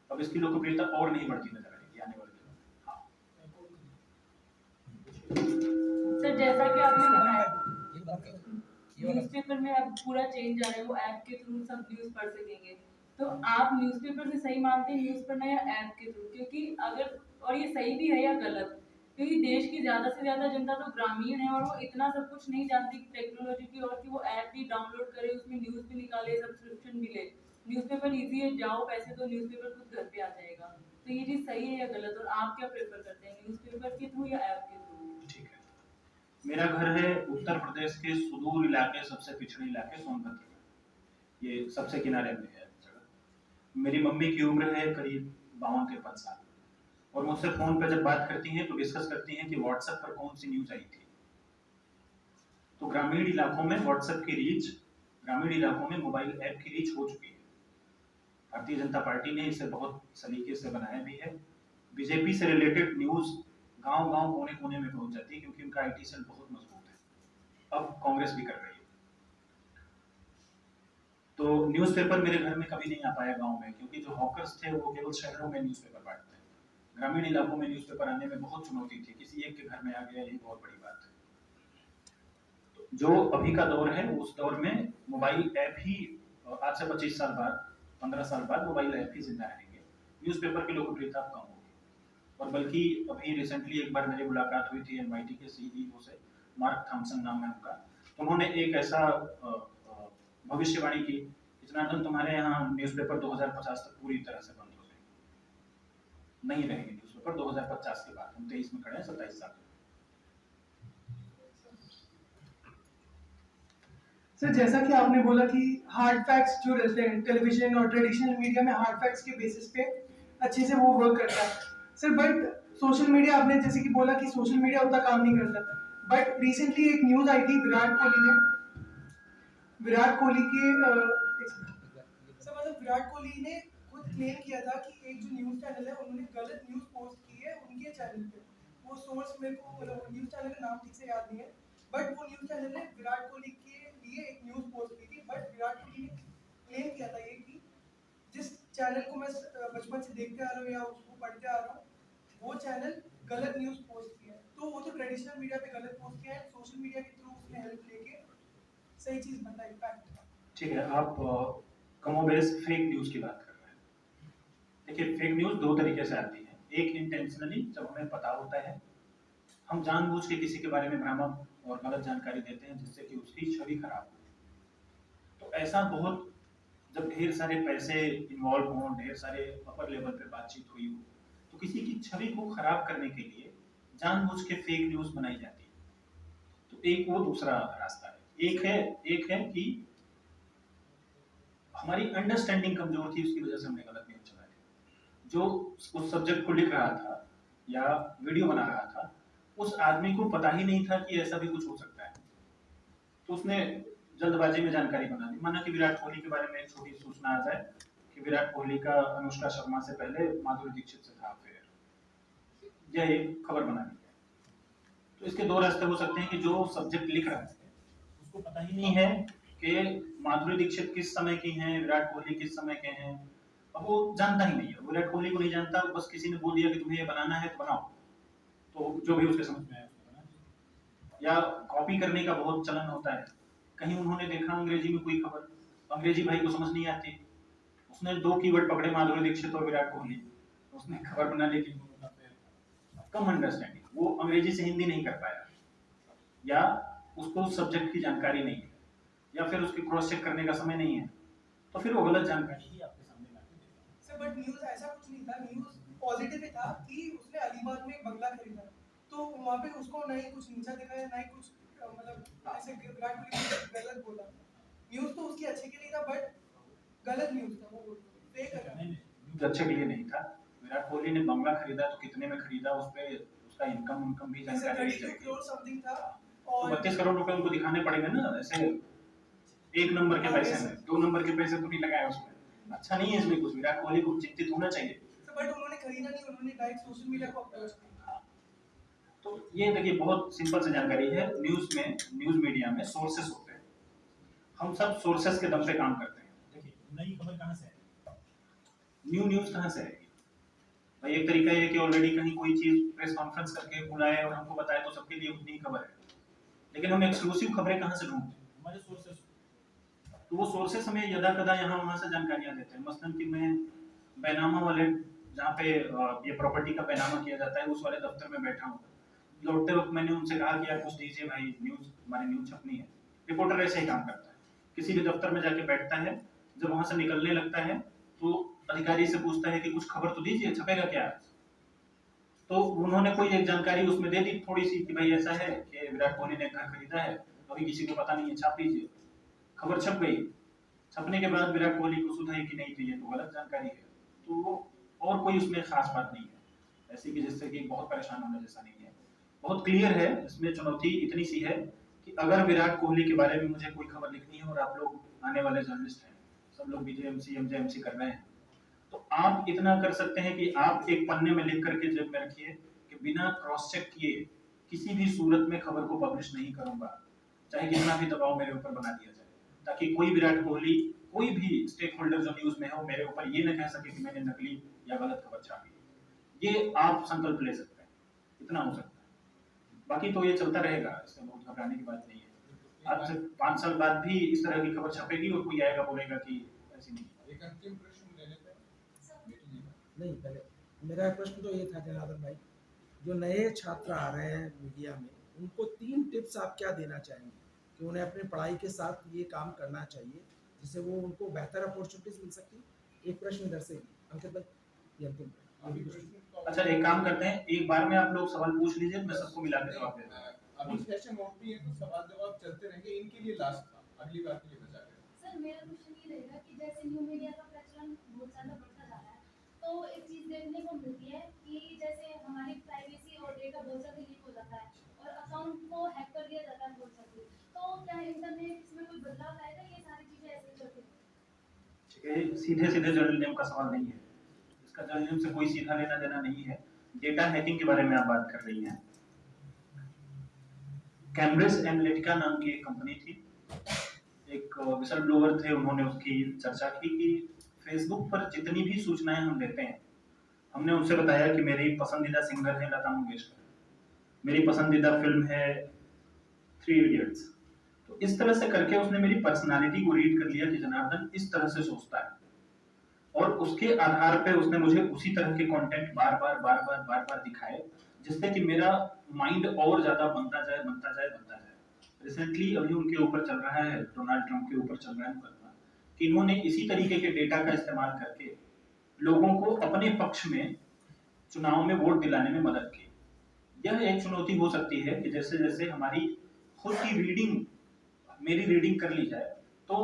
अब इसकी लोकप्रियता और नहीं बढ़ती नजर आएगी आने वाले दिनों में। हाँ। सर जैसा कि आपने बताया न्यूज़पेपर में अब पूरा चेंज आ रहा है, वो ऐप के थ्रू सब न्यूज़ पढ़ सकेंगे, तो आप न्यूज़पेपर से सही मानते हैं न्यूज़ पढ़ना या ऐप के थ्रू? क्योंकि अगर, और ये सही भी है या गलत, क्योंकि देश की ज़्यादा से ज़्यादा जनता तो ग्रामीण है और वो इतना सब कुछ नहीं जानती टेक्नोलॉजी की, और कि वो ऐप भी डाउनलोड करे, उसमें न्यूज़ भी निकाले, सब्सक्रिप्शन भी ले। न्यूज़पेपर ईजी है, जाओ पैसे तो न्यूज़पेपर खुद घर पे आ जाएगा, तो ये चीज़ सही है या गलत, और आप क्या प्रेफर करते हैं न्यूज़पेपर के थ्रू या ऐप के थ्रू? ठीक है, मेरा घर है उत्तर प्रदेश के सुदूर इलाके, सबसे पिछड़े इलाके सोनभद्र में, ये सबसे किनारे में है जगह। मेरी मम्मी की उम्र है करीब 52-53 साल, और मुझसे फोन पर जब बात करती हैं तो डिस्कस करती हैं कि व्हाट्सएप पर कौन सी न्यूज आई थी। तो ग्रामीण इलाकों में व्हाट्सएप की रीच, ग्रामीण इलाकों में मोबाइल ऐप की रीच हो चुकी है। भारतीय जनता पार्टी ने इसे बहुत सलीके से बनाया भी है। बीजेपी से रिलेटेड न्यूज गांव-गांव, कोने-कोने में पहुंच जाती है क्योंकि उनका आईटी सेल बहुत मजबूत है। अब कांग्रेस भी कर रही है। तो न्यूज़पेपर मेरे घर में कभी नहीं आ पाया गांव में, क्योंकि जो हॉकर्स थे वो केवल शहरों में न्यूज़पेपर बांटते हैं। ग्रामीण इलाकों में न्यूज़पेपर आने में बहुत चुनौती थी, किसी एक के घर में आ गया यही बहुत बड़ी बात है। तो जो अभी का दौर है उस दौर में मोबाइल ऐप ही, आज से 25 साल बाद, 15 साल बाद मोबाइल ऐप ही जिंदा रहेंगे। न्यूज़पेपर की लोकप्रियता कम होगी। और बल्कि अभी रिसेंटली एक बार मेरी मुलाकात हुई थी एमआईटी के सीईओ से, मार्क थॉमसन नाम है उनका, तो उन्होंने एक ऐसा भविष्यवाणी की, जनार्दन तुम्हारे यहाँ न्यूज़पेपर 2050 तक पूरी तरह से बंद हो जाएंगे, नहीं रहेंगे न्यूज़पेपर 2050 के बाद। हम 23 में खड़े हैं, 27 साल। सर जैसा कि आपने बोला कि हार्ड फैक्ट्स जो रहते हैं टेलीविजन और ट्रेडिशनल मीडिया में, हार्ड फैक्ट्स के बेसिस पे अच्छे से वो वर्क करता है सर, बट सोशल मीडिया, आपने जैसे कि बोला कि सोशल मीडिया उतना काम नहीं करता, बट रिसेंटली एक न्यूज़ आई थी विराट कोहली के सर, मतलब विराट कोहली ने खुद क्लेम किया था कि एक जो न्यूज़ चैनल है उन्होंने गलत न्यूज़ पोस्ट की है उनके चैनल पे। वो सोर्स मेरे को, मतलब न्यूज़ चैनल का नाम ठीक से याद नहीं है, बट वो न्यूज़ चैनल ने विराट कोहली के लिए एक न्यूज़ पोस्ट की थी। बट विराट कोहली ने क्लेम किया था ये कि जिस चैनल को मैं बचपन से देखते आ रहा हूँ या उसको पढ़ते आ रहा हूँ, वो चैनल गलत न्यूज़ पोस्ट किया है। तो वो तो ट्रेडिशनल मीडिया पे गलत पोस्ट किया है, सोशल मीडिया के थ्रू उसने हेल्प लेके सही चीज़ बताई। फैक्ट ठीक है, आप कमोबेश फेक न्यूज़ की बात कर रहे हैं। देखिए, फेक न्यूज़ दो तरीके से आती है। एक इंटेंशनली, जब हमें पता होता है, हम जानबूझ के किसी के बारे में भ्रामक और गलत जानकारी देते हैं जिससे कि उसकी छवि खराब हो। तो ऐसा बहुत, जब ढेर सारे पैसे इन्वॉल्व हों, ढेर सारे अपर लेवल पे बातचीत हुई हो, तो किसी की छवि को खराब करने के लिए जानबूझ के फेक न्यूज़ बनाई जाती है। तो एक वो दूसरा रास्ता है। एक है कि हमारी अंडरस्टैंडिंग कमजोर थी, उसकी वजह से हमने गलत न्यूज़ चलाई। जो उस सब्जेक्ट को लिख रहा था या वीडियो बना रहा था, उस आदमी को पता ही नहीं था कि ऐसा भी कुछ हो सकता है, तो उसने जल्दबाजी में जानकारी बना दी। माना कि विराट कोहली के बारे में एक छोटी सूचना आ जाए कि विराट कोहली का अनुष्का शर्मा से पहले माधुरी दीक्षित से था अफेयर, यह एक खबर बना दी है। तो इसके दो रास्ते हो सकते हैं कि जो सब्जेक्ट लिख रहा है उसको पता ही नहीं है कि माधुरी दीक्षित किस समय की हैं, विराट कोहली किस समय के हैं, अब वो जानता ही नहीं है, विराट कोहली को नहीं जानता, बस किसी ने बोल दिया कि तुम्हें ये बनाना है तो बनाओ, तो जो भी उसके समझ में आया उसको बना दिया। या कॉपी करने का बहुत चलन होता है। कहीं उन्होंने देखा अंग्रेजी में कोई खबर, अंग्रेजी भाई को समझ नहीं आती, उसने दो कीवर्ड पकड़े, माधुरी दीक्षित और विराट कोहली, उसने खबर बना ली कि कम अंडरस्टैंडिंग, वो अंग्रेजी से हिंदी नहीं कर पाया, या उसको सब्जेक्ट की जानकारी नहीं है, या फिर उसके क्रॉस चेक करने का समय नहीं है, तो फिर वो गलत जानकारी ही आपके सामने लाके देगा। सर बट न्यूज़ ऐसा कुछ नहीं था, न्यूज़ पॉजिटिव ही था कि उसने अलीबाग में एक बंगला खरीदा, तो वहाँ पे उसको ना ही कुछ नीचा दिखाया, ना ही कुछ मतलब ऐसे विराट कोहली को गलत बोला। न्यूज़ तो उसकी अच्छे के लिए था, बट गलत न्यूज़ था, वो फेक था। नहीं, न्यूज़ अच्छे के लिए नहीं था। विराट कोहली ने बंगला खरीदा तो कितने में खरीदा, उस पे उसका इनकम भी जैसे जानकारी 32 चाहिए। करोड़ समथिंग था, तो और 32 करोड़ रुपए उनको दिखाने पड़ेंगे ना, ऐसे एक नंबर के पैसे में 2 नंबर के पैसे तो नहीं लगाए उसमें। अच्छा नहीं है इसमें कुछ, विराट कोहली को चिंतित होना चाहिए। बट उन्होंने खरीदा नहीं, उन्होंने डायरेक्ट सोशल मीडिया को अप्रोच किया। तो ये देखिए बहुत सिंपल सी जानकारी है, न्यूज मीडिया में सोर्सेस होते हैं, हम सब सोर्सेस के दम पे काम करते हैं। देखिए नई खबर कहाँ से आएगी, न्यूज कहाँ से आएगी भाई? एक तरीका ये कि ऑलरेडी कहीं कोई चीज प्रेस कॉन्फ्रेंस करके बुलाए और हमको बताए तो सबके लिए उतनी ही खबर है, लेकिन हम एक्सक्लूसिव खबरें कहाँ से ढूंढते हैं? हमारे सोर्सेस। तो वो सोर्सेस हमें यदा कदा यहाँ वहाँ से जानकारियाँ देते हैं। मसलन कि मैं बैनामा वाले, जहाँ पे ये प्रॉपर्टी का बैनामा किया जाता है, उस वाले दफ्तर में बैठा हूँ, लौटते वक्त मैंने उनसे कहा कि यार कुछ दीजिए भाई, हमारी न्यूज छपनी है। रिपोर्टर ऐसे ही काम करता है, किसी भी दफ्तर में जाके बैठता है, जब वहां से निकलने लगता है तो अधिकारी से पूछता है कि कुछ खबर तो दीजिए, छपेगा क्या? तो उन्होंने कोई एक जानकारी उसमें दे दी थोड़ी सी कि भाई ऐसा है कि विराट कोहली ने घर खरीदा है, अभी किसी को पता नहीं है, छाप दीजिए। खबर छप गई। छपने के बाद विराट कोहली को सुधा है कि नहीं, तो ये तो गलत जानकारी है। तो वो और कोई उसमें खास बात नहीं है ऐसी कि जिससे कि बहुत परेशान होने जैसा नहीं है, बहुत क्लियर है। इसमें चुनौती इतनी सी है कि अगर विराट कोहली के बारे में मुझे कोई खबर लिखनी है और आप लोग आने वाले जर्नलिस्ट हैं, सब लोग बीजेएमसी एमजेएमसी कर रहे हैं, तो आप इतना कर सकते हैं कि आप एक पन्ने में लिख करके जेब में रखिए कि बिना क्रॉस चेक किए किसी भी सूरत में खबर को पब्लिश नहीं करूंगा, चाहे कितना भी दबाव मेरे ऊपर बना दिया जाए, ताकि कोई विराट कोहली, कोई भी स्टेक होल्डर जो न्यूज में हो, मेरे ऊपर ये न कह सके कि मैंने नकली या गलत खबर छापी। ये आप संकल्प ले सकते हैं, इतना हो सकता है। बाकी तो ये चलता रहेगा, इसमें बहुत घबराने की बात नहीं है। आज से 5 साल बाद भी इस तरह की खबर छपेगी और कोई आएगा बोलेगा कि ऐसी नहीं। एक अंतिम प्रश्न ले लेते हैं। नहीं, पहले मेरा प्रश्न तो ये था जनार्दन भाई, जो नए छात्र आ रहे हैं मीडिया में, उनको 3 टिप्स आप क्या देना चाहेंगे कि उन्हें अपनी पढ़ाई के साथ ये काम करना चाहिए जिससे वो उनको बेहतर अपॉर्चुनिटीज मिल सकती है? एक प्रश्न इधर से अंकित भाई, ये अंतिम प्रश्न। अच्छा एक काम करते हैं, एक बार में आप लोग सवाल पूछ लीजिए, मैं सबको मिला के जवाब देता हूँ। अभी सेशन ऑफ भी है तो सवाल जवाब चलते रहेंगे, इनके लिए लास्ट था, अगली बार के लिए बचा लेंगे। सर मेरा क्वेश्चन ये रहेगा कि जैसे न्यू मीडिया का प्रचलन बहुत ज़्यादा बढ़ता जा रहा है, तो एक चीज़ देखने को मिलती है कि जैसे हमारी प्राइवेसी और डेटा बहुत जल्दी लीक हो जाता है और अकाउंट को हैक कर दिया जाता है बहुत जल्दी, तो क्या इंटरनेट इसमें कोई बदलाव लाएगा? ये सारी चीज़ें ऐसे ही चलती रहेंगी? सीधे सीधे जर्नलिज्म का सवाल नहीं है, इसका जर्नलिज्म से कोई सीधा लेना देना नहीं है। डेटा हैकिंग के बारे में आप बात कर रही हैं। कैम्ब्रिज एनालिटिका नाम की एक कंपनी थी, एक विसल ब्लोअर थे, उन्होंने उसकी चर्चा की कि फेसबुक पर जितनी भी सूचनाएं हम देते हैं, हमने उनसे बताया कि मेरी पसंदीदा सिंगर है लता मंगेशकर, मेरी पसंदीदा फिल्म है 3 इडियट्स, तो इस तरह से करके उसने मेरी पर्सनालिटी को रीड कर लिया कि जनार्दन इस तरह से सोचता है, और उसके आधार पे उसने मुझे उसी तरह के कंटेंट बार बार दिखाए, जिससे कि मेरा माइंड और ज्यादा बनता जाए। रिसेंटली अभी उनके ऊपर चल रहा है, डोनाल्ड ट्रंप के ऊपर चल रहा है मुकदमा, कि इन्होंने इसी तरीके के डेटा का इस्तेमाल करके लोगों को अपने पक्ष में चुनाव में वोट दिलाने में मदद की। यह एक चुनौती हो सकती है कि जैसे जैसे हमारी खुद की रीडिंग, मेरी रीडिंग कर ली जाए तो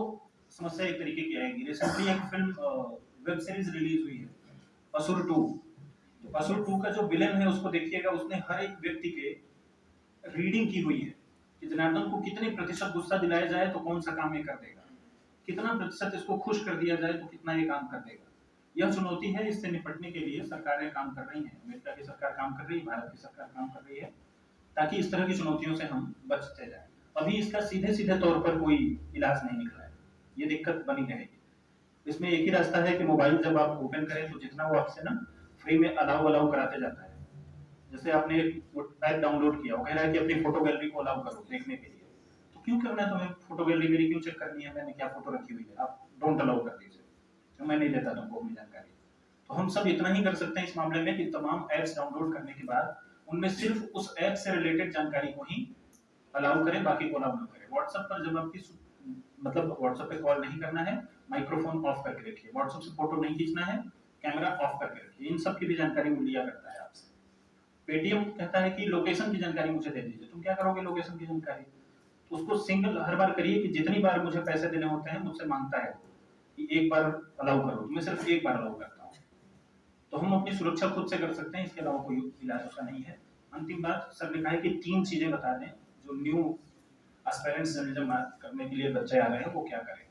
समस्या एक तरीके की आएगी। रिसेंटली एक फिल्म वेब सीरीज रिलीज हुई है असुर 2, तो असुर 2 का जो विलेन है उसको देखिएगा, उसने हर एक व्यक्ति के रीडिंग की हुई है कि जनार्दन को कितने प्रतिशत गुस्सा दिलाया जाए तो कौन सा काम ये कर देगा, कितना प्रतिशत इसको खुश कर दिया जाए तो कितना ये काम कर देगा। यह चुनौती है, इससे निपटने के लिए सरकारें काम कर रही हैं, अमेरिका की सरकार काम कर रही है, भारत की सरकार काम कर रही है, ताकि इस तरह की चुनौतियों से हम बचते जाएं। अभी इसका सीधे सीधे तौर पर कोई इलाज नहीं निकला है, ये दिक्कत बनी रहेगी। इसमें एक ही रास्ता है कि मोबाइल जब आप ओपन करें तो जितना वो आपसे ना फ्री में अलाउ कराते जाता है। जैसे आपने एक ऐप डाउनलोड किया, वो कह रहा है कि अपनी फोटो गैलरी को अलाउ करो देखने के लिए, तो क्यों करना है तुम्हें? फोटो गैलरी मेरी क्यों चेक करनी है, मैंने क्या फोटो रखी हुई है? आप डोंट अलाउ कर दीजिए, तो मैं नहीं देता तुमको अपनी जानकारी। तो हम सब इतना ही कर सकते हैं इस मामले में कि तमाम ऐप्स डाउनलोड करने के बाद उनमें सिर्फ उस ऐप से रिलेटेड जानकारी को ही अलाउ करें, बाकी को अलाउ न करें। व्हाट्सएप पर जब आपकी मतलब व्हाट्सएप पे कॉल नहीं करना है, माइक्रोफोन ऑफ करके रखिए। व्हाट्सएप से फोटो नहीं खींचना है, कैमरा ऑफ करके रखिए। इन सब की भी जानकारी वो लिया करता है आपसे। पेटीएम कहता है कि लोकेशन की जानकारी मुझे दे दीजिए। तुम क्या करोगे लोकेशन की जानकारी? तो उसको सिंगल हर बार करिए कि जितनी बार मुझे पैसे देने होते हैं मुझसे मांगता है कि एक बार अलाउ करो, मैं सिर्फ एक बार अलाउ करता हूँ। तो हम अपनी सुरक्षा खुद से कर सकते हैं, इसके अलावा कोई इलाज उसका नहीं है। अंतिम बात सर ने कहा है कि 3 चीजें बता दें जो न्यू एस्पायरेंट्स जर्नलिज्म करने के लिए बच्चे आ रहे हैं वो क्या करें।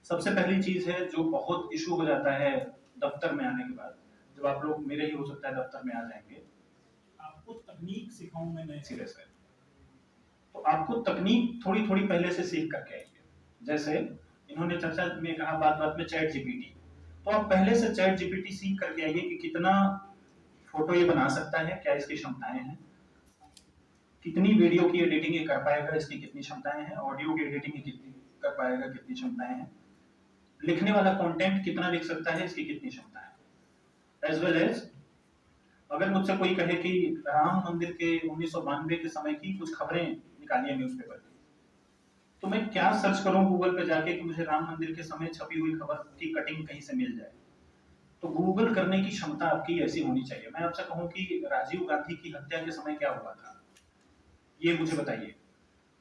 सबसे पहली चीज है जो बहुत इशू हो जाता है दफ्तर में आने के बाद, जब आप लोग मेरे ही हो सकता है दफ्तर में आ जाएंगे, आपको तकनीक सिखाऊं मैं नए सिरे से, तो आपको तकनीक थोड़ी थोड़ी पहले से सीख करके आइए। जैसे इन्होंने चर्चा में कहा बात बात में चैट जीपीटी, तो आप पहले से चैट जीपीटी सीख करके आइए कि कितना फोटो ये बना सकता है, क्या इसकी क्षमताएं हैं, कितनी वीडियो की एडिटिंग ये कर पाएगा, इसकी कितनी क्षमताएं हैं, ऑडियो की एडिटिंग ये कितनी कर पाएगा, कितनी क्षमताएं हैं, लिखने वाला कंटेंट कितना लिख सकता है, इसकी कितनी क्षमता है। एज वेल एज अगर मुझसे कोई कहे कि राम मंदिर के 1992 के समय की कुछ खबरें निकाली है न्यूज़पेपर की, तो मैं क्या सर्च करूं गूगल पे जाके कि मुझे राम मंदिर के समय छपी हुई खबर की कटिंग कहीं से मिल जाए। तो गूगल करने की क्षमता आपकी ऐसी होनी चाहिए। मैं आपसे कहूं कि राजीव गांधी की हत्या के समय क्या हुआ था, ये मुझे बताइए,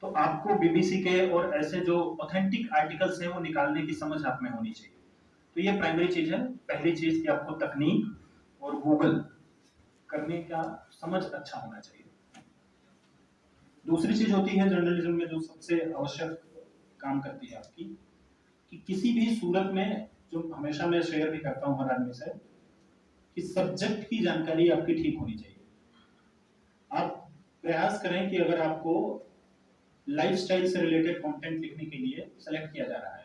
तो आपको बीबीसी के और ऐसे जो ऑथेंटिक आर्टिकल्स हैं वो निकालने की समझ आप में होनी चाहिए। तो ये प्राइमरी चीज है। पहली चीज कि आपको तकनीक और गूगल करने का समझ अच्छा होना चाहिए। दूसरी चीज होती है जर्नलिज्म में जो सबसे आवश्यक काम करती है आपकी, कि किसी भी सूरत में, जो हमेशा मैं शेयर भी करता हूं हर आदमी से, कि सब्जेक्ट की जानकारी आपकी ठीक होनी चाहिए। आप प्रयास करें कि अगर आपको लाइफस्टाइल से रिलेटेड कंटेंट लिखने के लिए सेलेक्ट किया जा रहा है,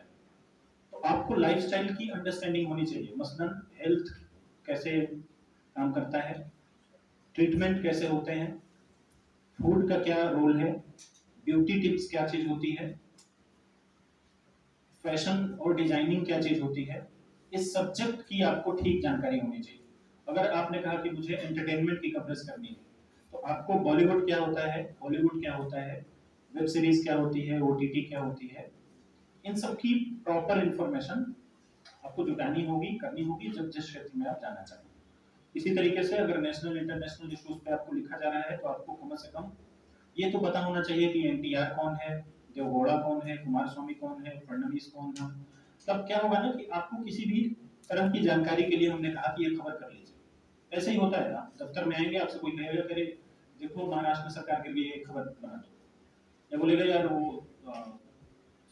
तो आपको लाइफस्टाइल की अंडरस्टैंडिंग होनी चाहिए। मसलन हेल्थ कैसे काम करता है, ट्रीटमेंट कैसे होते हैं, फूड का क्या रोल है, ब्यूटी टिप्स क्या चीज होती है, फैशन और डिजाइनिंग क्या चीज होती है, इस सब्जेक्ट की आपको ठीक जानकारी होनी चाहिए। अगर आपने कहा कि मुझे एंटरटेनमेंट की कवरेज करनी है, तो आपको बॉलीवुड क्या होता है, हॉलीवुड क्या होता है, वेब सीरीज क्या होती है, ओटीटी क्या होती है, इन सब की प्रॉपर इंफॉर्मेशन आपको जुटानी होगी, करनी होगी जब जिस क्षेत्र में आप जाना चाहें। इसी तरीके से अगर नेशनल इंटरनेशनल इश्यूज पे आपको लिखा जा रहा है, तो आपको कम से कम ये तो पता होना चाहिए कि एनटीआर कौन है, देवगौड़ा कौन है, कुमार स्वामी कौन है, फडणवीस कौन है। तब क्या होगा ना कि आपको किसी भी तरह की जानकारी के लिए हमने कहा कि ये खबर कर लीजिए, ऐसे ही होता है। आप दफ्तर में आएंगे, आपसे कोई कहेगा करे देखो महाराष्ट्र में सरकार के लिए एक खबर बना दो, या बोलेगा यार वो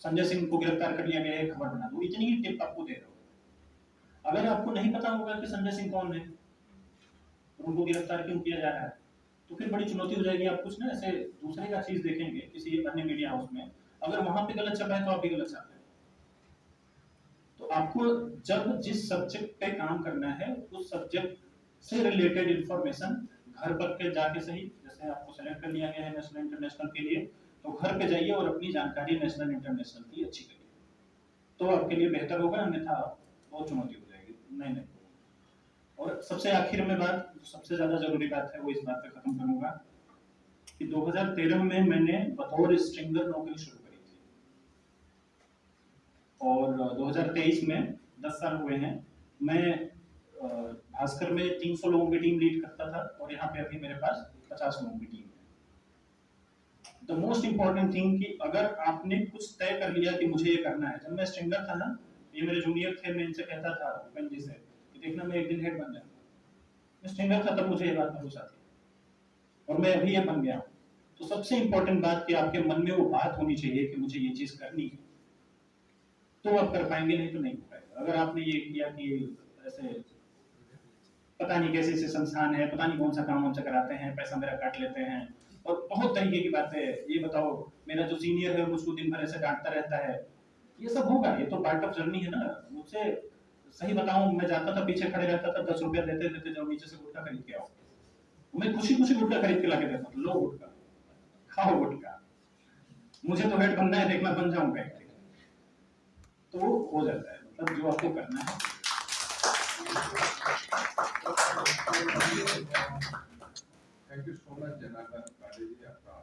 संजय सिंह को गिरफ्तार कर लिया गया है, खबर बना दो, इतनी ही टिप आपको दे रहा हूँ। अगर आपको नहीं पता होगा कि संजय सिंह कौन है, उनको गिरफ्तार क्यों किया जा रहा है, तो फिर बड़ी चुनौती हो जाएगी। आप कुछ ना ऐसे दूसरे का चीज देखेंगे किसी अन्य मीडिया हाउस में, अगर वहां पे गलत छपा है तो आप भी गलत छाप रहे हैं। तो आपको जब जिस सब्जेक्ट पे काम करना है उस सब्जेक्ट से रिलेटेड इंफॉर्मेशन घर पर के जाके सही, जैसे आपको सेलेक्ट कर लिया गया है नेशनल इंटरनेशनल के लिए, तो घर पे जाइए और अपनी जानकारी नेशनल इंटरनेशनल की अच्छी करिए, तो आपके लिए बेहतर होगा, अन्यथा बहुत चुनौती हो जाएगी। नहीं। और सबसे आखिर में बात, सबसे ज्यादा जरूरी बात है, वो इस बात पे खत्म करूंगा कि 2013 में मैंने बतौर स्ट्रिंगर नौकरी शुरू करी थी, और 2023 में 10 साल हुए हैं। मैं भास्कर में 300 लोगों की टीम लीड करता था, और यहाँ पे अभी मेरे पास 50 लोगों की टीम है। द मोस्ट इंपॉर्टेंट थिंग कि अगर आपने कुछ तय कर लिया कि मुझे ये करना है, जब मैं स्ट्रिंगर था ना, ये मेरे जूनियर थे, मैं इनसे कहता था भूपेन जी से कि देखना मैं एक दिन हेड बन जाऊंगा। मैं स्ट्रिंगर था तब मुझे ये बात भरोसा थी, और मैं अभी ये बन गया हूँ। तो सबसे इंपॉर्टेंट बात कि आपके मन में वो बात होनी चाहिए कि मुझे ये चीज करनी है, तो आप कर पाएंगे, नहीं तो नहीं हो पाएगा। अगर आपने ये किया कि ऐसे पता नहीं कैसे से संस्थान है, पता नहीं कौन सा काम हमसे कराते हैं, पैसा मेरा काट लेते हैं, और बहुत तरीके की बातें, ये बताओ मेरा जो सीनियर है मुझको दिन भर ऐसे डांटता रहता है, ये सब होगा, ये तो पार्ट ऑफ जर्नी है ना। मुझसे सही बताऊं, मैं जाता था पीछे खड़े रहता था, 10 रुपया देते देते जाओ नीचे से गुटखा खरीद के आओ, मैं खुशी खुशी गुटखा खरीद के लाके देता था, लो गुटखा खाओ गुटखा, मुझे तो हेड बनना है, देखना बन जाऊंगा, तो हो जाता है। मतलब जो आपको करना है। Thank you so much Janardan Pandey ji, आपका